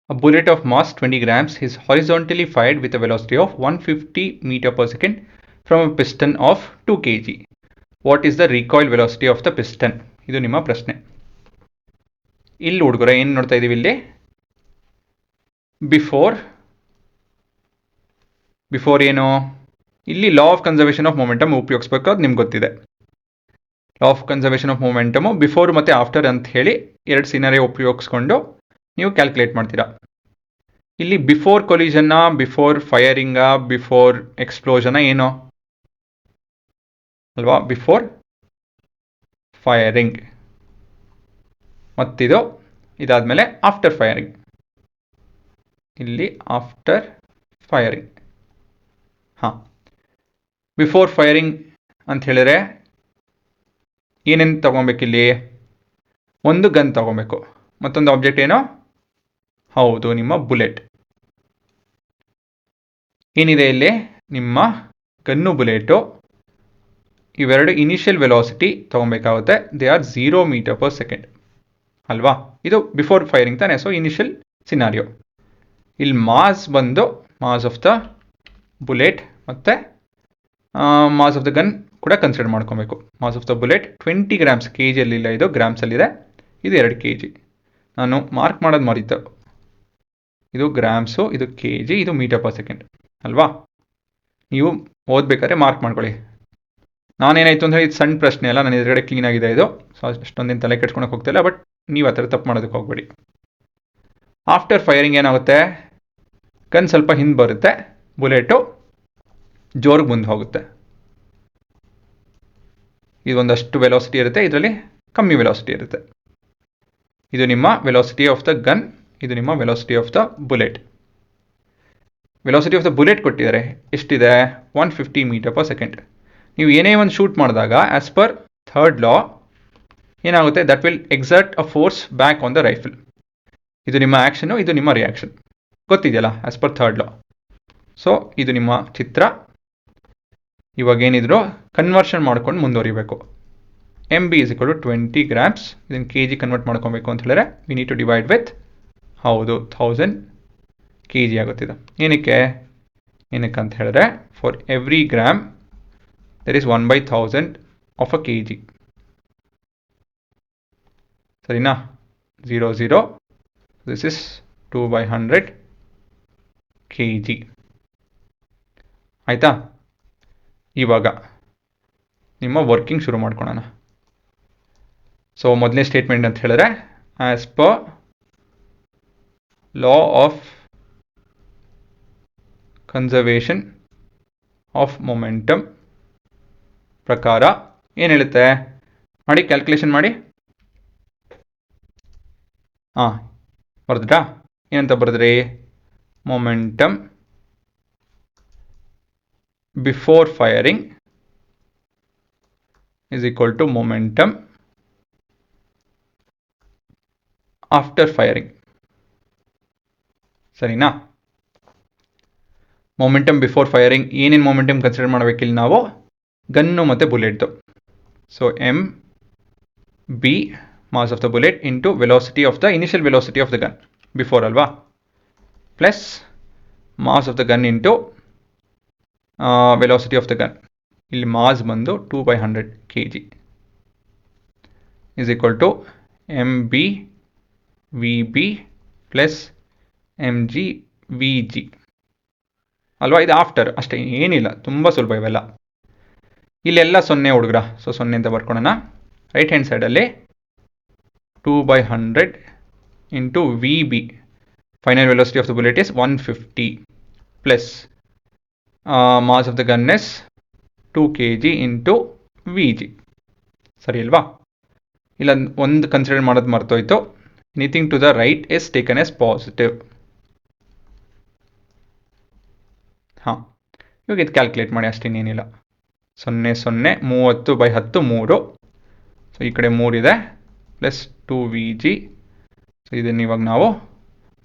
A bullet of mass 20 grams is horizontally fired with a velocity of 150 meter per second from a piston of 2 kg. What is the recoil velocity of the piston? ಇದು ನಿಮ್ಮ ಪ್ರಶ್ನೆ. ಇಲ್ಲಿ ಹುಡುಗರ ಏನು ನೋಡ್ತಾ ಇದೀವಿ ಇಲ್ಲಿ before ಏನು ಇಲ್ಲಿ law of conservation of momentum ಉಪಯೋಗಿಸ್ಬೇಕು, ಅದು ನಿಮ್ಗೆ ಗೊತ್ತಿದೆ. Law of conservation of momentum before ಮತ್ತು ಆಫ್ಟರ್ ಅಂತ ಹೇಳಿ ಎರಡು ಸಿನಾರಿಯೋ ಉಪಯೋಗಿಸ್ಕೊಂಡು ನೀವು ಕ್ಯಾಲ್ಕುಲೇಟ್ ಮಾಡ್ತೀರಾ. ಇಲ್ಲಿ ಬಿಫೋರ್ ಕೊಲಿಷನ್ನ, ಬಿಫೋರ್ ಫೈರಿಂಗ, ಬಿಫೋರ್ ಎಕ್ಸ್ಪ್ಲೋಷನ ಏನೋ ಅಲ್ವಾ? Before firing. ಮತ್ತಿದು ಇದಾದಮೇಲೆ ಆಫ್ಟರ್ ಫೈರಿಂಗ್. ಇಲ್ಲಿ ಆಫ್ಟರ್ ಫೈರಿಂಗ್. ಹಾಂ, ಬಿಫೋರ್ ಫೈರಿಂಗ್ ಅಂತ ಹೇಳಿದ್ರೆ ಏನೇನು ತಗೊಬೇಕಿಲ್ಲಿ? ಒಂದು ಗನ್ ತಗೊಬೇಕು, ಮತ್ತೊಂದು ಆಬ್ಜೆಕ್ಟ್ ಏನೋ? ಹೌದು, ನಿಮ್ಮ ಬುಲೆಟ್. ಏನಿದೆ ಇಲ್ಲಿ? ನಿಮ್ಮ ಗನ್ನು ಬುಲೆಟು ಇವೆರಡು ಇನಿಷಿಯಲ್ ವೆಲಾಸಿಟಿ ತೊಗೊಬೇಕಾಗುತ್ತೆ. They are 0 metre per second ಅಲ್ವಾ? ಇದು ಬಿಫೋರ್ ಫೈರಿಂಗ್ ತಾನೆ, ಸೊ ಇನಿಷಿಯಲ್ ಸಿನಾರಿಯೋ. ಇಲ್ಲಿ ಮಾಸ್ ಬಂದು ಮಾಸ್ ಆಫ್ ದ ಬುಲೆಟ್ ಮತ್ತು ಮಾಸ್ ಆಫ್ ದ ಗನ್ ಕೂಡ ಕನ್ಸಿಡರ್ ಮಾಡ್ಕೊಬೇಕು. Mass of the bullet 20 grams, K ಜಿಯಲ್ಲಿಲ್ಲ, ಇದು ಗ್ರಾಮ್ಸಲ್ಲಿದೆ. ಇದು 2 kg. ನಾನು ಮಾರ್ಕ್ ಮಾಡೋದು ಮರೀತು. ಇದು ಗ್ರಾಮ್ಸು, ಇದು ಕೆ ಜಿ, ಇದು ಮೀಟರ್ ಪರ್ ಸೆಕೆಂಡ್ ಅಲ್ವಾ? ನೀವು ಓದಬೇಕಾದ್ರೆ ಮಾರ್ಕ್ ಮಾಡ್ಕೊಳ್ಳಿ. ನಾನೇನಾಯಿತು ಅಂದರೆ ಇದು ಸಣ್ಣ ಪ್ರಶ್ನೆ ಅಲ್ಲ, ನನ್ನ ಎದುರುಗಡೆ ಕ್ಲೀನಾಗಿದೆ ಇದು, ಸೊ ಅಷ್ಟೊಂದೇನು ತಲೆ ಕೆಡ್ಸ್ಕೊಳಕ್ಕೆ ಹೋಗ್ತಾಯಿಲ್ಲ. ಬಟ್ ನೀವು ಆ ಥರ ತಪ್ಪು ಮಾಡೋದಕ್ಕೆ ಹೋಗ್ಬೇಡಿ. ಆಫ್ಟರ್ ಫೈರಿಂಗ್ ಏನಾಗುತ್ತೆ? ಗನ್ ಸ್ವಲ್ಪ ಹಿಂದೆ ಬರುತ್ತೆ, ಬುಲೆಟು ಜೋರಿಗೆ ಮುಂದೆ ಹೋಗುತ್ತೆ. ಇದೊಂದಷ್ಟು ವೆಲಾಸಿಟಿ ಇರುತ್ತೆ, ಇದರಲ್ಲಿ ಕಮ್ಮಿ ವೆಲಾಸಿಟಿ ಇರುತ್ತೆ. ಇದು ನಿಮ್ಮ ವೆಲಾಸಿಟಿ ಆಫ್ ದ ಗನ್, ಇದು ನಿಮ್ಮ velocity of the bullet. Velocity of the bullet ಕೊಟ್ಟಿದ್ದಾರೆ, ಎಷ್ಟಿದೆ? 150 ಮೀಟರ್ ಪರ್ ಸೆಕೆಂಡ್. ನೀವು ಏನೇ ಒಂದು ಶೂಟ್ ಮಾಡಿದಾಗ ಆ್ಯಸ್ ಪರ್ ಥರ್ಡ್ ಲಾ ಏನಾಗುತ್ತೆ? That will exert a force back on the rifle. ಇದು ನಿಮ್ಮ ಆ್ಯಕ್ಷನು, ಇದು ನಿಮ್ಮ ರಿಯಾಕ್ಷನ್, ಗೊತ್ತಿದೆಯಲ್ಲ as per third law. So ಇದು ನಿಮ್ಮ ಚಿತ್ರ. ಇವಾಗೇನಿದ್ರು ಕನ್ವರ್ಷನ್ ಮಾಡ್ಕೊಂಡು ಮುಂದುವರಿಬೇಕು. M B is equal to 20 grams. ಇದನ್ನು ಕೆ ಜಿ ಕನ್ವರ್ಟ್ ಮಾಡ್ಕೊಬೇಕು ಅಂತ ಹೇಳಿದ್ರೆ we need to divide with, ಹೌದು, 1000 kg ಆಗುತ್ತಿದೆ. ಏನಕ್ಕೆ ಅಂತ ಹೇಳಿದ್ರೆ for every gram there is 1/1000 of a kg. ಸರಿನಾ? 0 0. This is 2/100 kg. ಆಯಿತಾ? ಇವಾಗ ನಿಮ್ಮ ವರ್ಕಿಂಗ್ ಶುರು ಮಾಡ್ಕೊಳ್ಳೋಣ. ಸೊ ಮೊದಲನೇ ಸ್ಟೇಟ್ಮೆಂಟ್ ಅಂತ ಹೇಳಿದ್ರೆ as per law of conservation of momentum ಪ್ರಕಾರ ಏನು ಹೇಳುತ್ತೆ? ಮಾಡಿ, ಕ್ಯಾಲ್ಕುಲೇಷನ್ ಮಾಡಿ. ಹಾಂ, ಬರ್ದ್ರಾ? ಏನಂತ ಬರೆದ್ರಿ? Momentum before firing is equal to momentum after firing. ಸರಿನಾ? ಮೊಮೆಂಟಮ್ ಬಿಫೋರ್ ಫೈರಿಂಗ್ ಏನೇನು ಮೊಮೆಂಟಮ್ ಕನ್ಸಿಡರ್ ಮಾಡಬೇಕಿಲ್ಲ ನಾವು? ಗನ್ನು ಮತ್ತು ಬುಲೆಟ್ದು. So M B mass of the bullet into velocity of the initial velocity of the gun before ಅಲ್ವಾ, plus mass of the gun into velocity of the gun. ಇಲ್ಲಿ mass ಬಂದು 2/100 kg is equal to M B V B plus M G V G ಅಲ್ವಾ? ಇದು after ಅಷ್ಟೇ, ಏನಿಲ್ಲ, ತುಂಬ ಸುಲಭ ಇವೆಲ್ಲ. ಇಲ್ಲೆಲ್ಲ 0 ಹುಡುಗ್ರ, ಸೊ 0 ಅಂತ ಬರ್ಕೊಳ್ಳೋಣ. ರೈಟ್ ಹ್ಯಾಂಡ್ ಸೈಡಲ್ಲಿ 2/100 into V B, final velocity of the bullet is 150 plus mass of the gun is 2 kg into V G. ಸರಿ ಅಲ್ವಾ? ಇಲ್ಲ ಒಂದು ಕನ್ಸಿಡರ್ ಮಾಡೋದು ಮರ್ತೋಯ್ತು. Anything to the right is taken as positive. ಹಾಂ, ಇವಾಗ ಇದು ಕ್ಯಾಲ್ಕುಲೇಟ್ ಮಾಡಿ, ಅಷ್ಟೇನೇನಿಲ್ಲ. 0 0 30/10 3. ಸೊ ಈ ಕಡೆ 3 ಇದೆ, ಪ್ಲಸ್ 2 ವಿ ಜಿ. ಸೊ ಇದನ್ನು ಇವಾಗ ನಾವು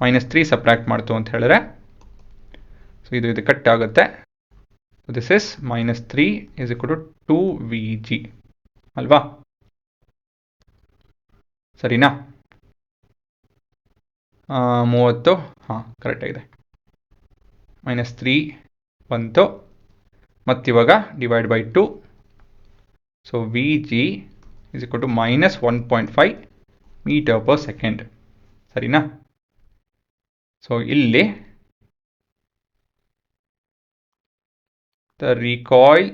-3 ಸಬ್ಟ್ರಾಕ್ಟ್ ಮಾಡ್ತು ಅಂತ ಹೇಳಿದ್ರೆ, ಸೊ ಇದು ಕಟ್ ಆಗುತ್ತೆ. This is -3 is equal to 2 V G ಅಲ್ವಾ? ಸರಿನಾ? 30 ಹಾಂ ಕರೆಕ್ಟಾಗಿದೆ. -3 ಬಂತು. ಮತ್ತಿವಾಗ divide by 2. So V G is equal to -1.5 metre per second. ಸರಿನಾ? ಸೊ ಇಲ್ಲಿ ದ ರಿಕಾಯಿಲ್,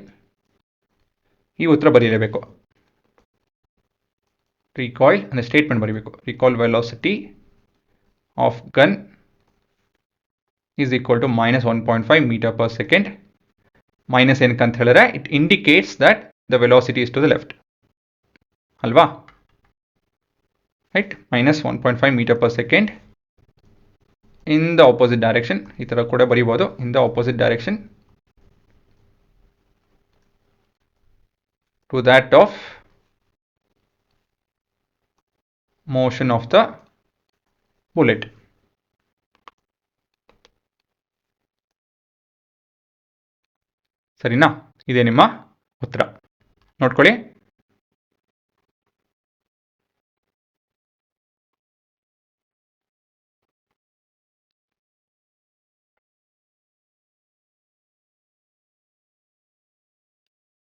ಈ ಉತ್ತರ ಬರೀಲೇಬೇಕು. ರಿಕಾಯಿಲ್ ಅಂದರೆ ಸ್ಟೇಟ್ಮೆಂಟ್ ಬರೀಬೇಕು. Recoil velocity of gun is equal to -1.5 metre per second. Minus ಏನಕ್ಕೆ ಅಂತ ಹೇಳಿದ್ರೆ it indicates that the velocity is to the left ಅಲ್ವಾ? Right, -1.5 metre per second in the opposite direction. ಈ ಥರ ಕೂಡ ಬರೀಬೋದು, in the opposite direction to that of motion of the bullet. ಸರಿನಾ? ಇದೇ ನಿಮ್ಮ ಉತ್ತರ. ನೋಡ್ಕೊಳ್ಳಿ.